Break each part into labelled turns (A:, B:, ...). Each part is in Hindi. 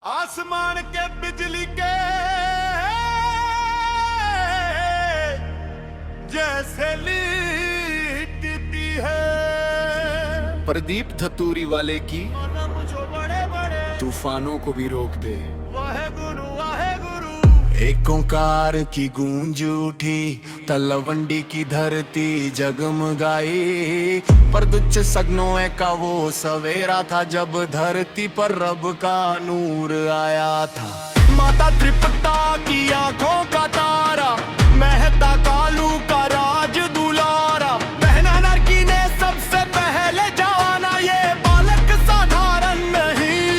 A: आसमान के बिजली के जैसे लिपटती है,
B: प्रदीप धतूरी वाले की
A: जो बड़े बड़े
B: तूफानों को भी रोक दे।
A: वाहे गुरु वाहे गुरु।
B: एक ओंकार की गूंज उठी, तलवंडी की धरती जगमगाई। पर दुच्च सगनों का वो सवेरा था, जब धरती पर रब का नूर आया था। माता त्रिपता की आंखों का तारा, मेहता कालू का राज दुलारा। बहना नरकी ने सबसे पहले जाना, ये बालक साधारण नहीं,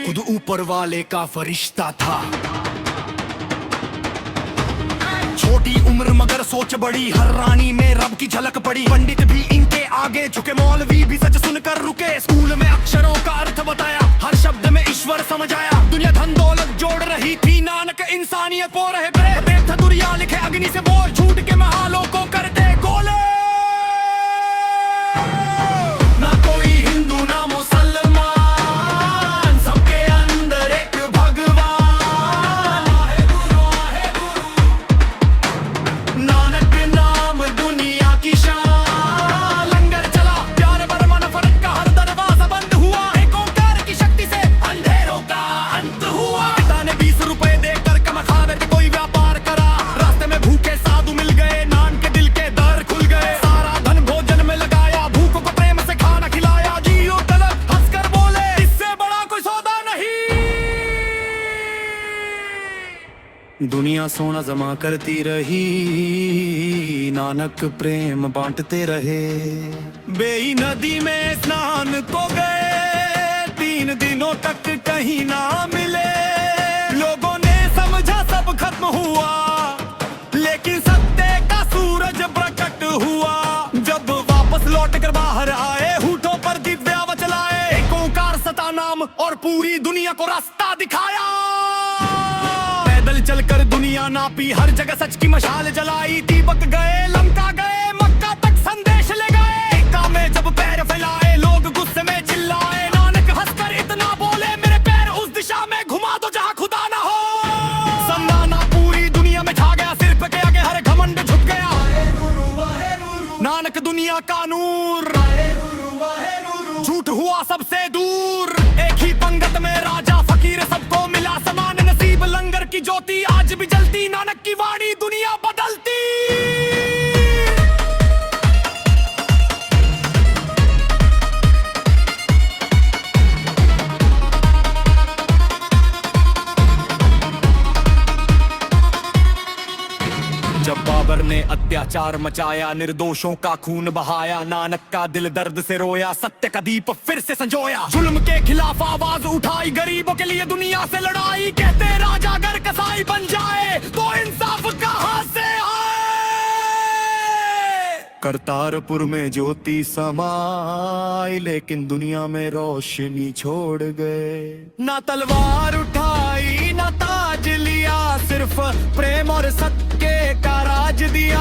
B: खुद ऊपर वाले का फरिश्ता था। छोटी उम्र मगर सोच बड़ी, हर रानी में रब की झलक पड़ी। पंडित भी इनके आगे झुके, मौलवी भी सच सुनकर रुके। स्कूल में अक्षरों का अर्थ बताया, हर शब्द में ईश्वर समझ आया। दुनिया धन दौलत जोड़ रही थी, नानक इंसानियत पो रहे प्रेम। धतूरिया लिखे अग्नि से बोर, झूठ के महालों को करते गोले। ना कोई हिंदू ना मुसलमान, सबके अंदर एक भगवान। नानक नाम दुनिया की शान। लंगर चला प्यार बरमन, फर्क का हर दरवाजा बंद हुआ। एक ओंकार की शक्ति से अंधेरों का अंत हुआ। पिता ने 20 रुपए देकर कमखाने पे कोई व्यापार करा। रास्ते में भूखे साधु मिल गए, नान के दिल के दर खुल गए। सारा धन भोजन में लगाया, भूखों को प्रेम से खाना खिलाया। जियो तलब हंसकर बोले, इससे बड़ा कोई सौदा नहीं। दुनिया सोना जमा करती रही, नानक प्रेम बांटते रहे। बेई नदी में स्नान को गए, 3 दिनों तक कहीं ना मिले। लोगों ने समझा सब खत्म हुआ, लेकिन सत्य का सूरज प्रकट हुआ। जब वापस लौट कर बाहर आए, होठों पर दिव्या चलाए। एक ओंकार सता नाम और पूरी दुनिया को रास्ता दिखाया। पैदल चलकर दुनिया नापी, हर जगह सच की मशाल जलाई। दीपक गए, लंका गए, मक्का तक संदेश ले गए। एका में जब पैर फैलाए, लोग गुस्से में चिल्लाए। नानक हंसकर इतना बोले, मेरे पैर उस दिशा में घुमा दो जहां खुदा ना हो। सन्नाटा पूरी दुनिया में छा गया, सिर पे के आगे हर घमंड झुक गया। नानक दुनिया का नूर, झूठ हुआ सबसे दूर। एक ही पंगत में राजा फकीर, सबको मिला समान नसीब। लंगर की ज्योति आज भी जलती, नानक की वाणी दुनिया बदलती। जब बाबर ने अत्याचार मचाया, निर्दोषों का खून बहाया। नानक का दिल दर्द से रोया, सत्य का दीप फिर से संजोया। जुल्म के खिलाफ आवाज उठाई, गरीबों के लिए दुनिया से लड़ाई। कहते राजा अगर कसाई बन जाए, तो इंसाफ कहां से आए। करतारपुर में ज्योति समाई, लेकिन दुनिया में रोशनी छोड़ गए। ना तलवार उठाई ना ताज लिया, सिर्फ प्रेम और सत्य का राज दिया।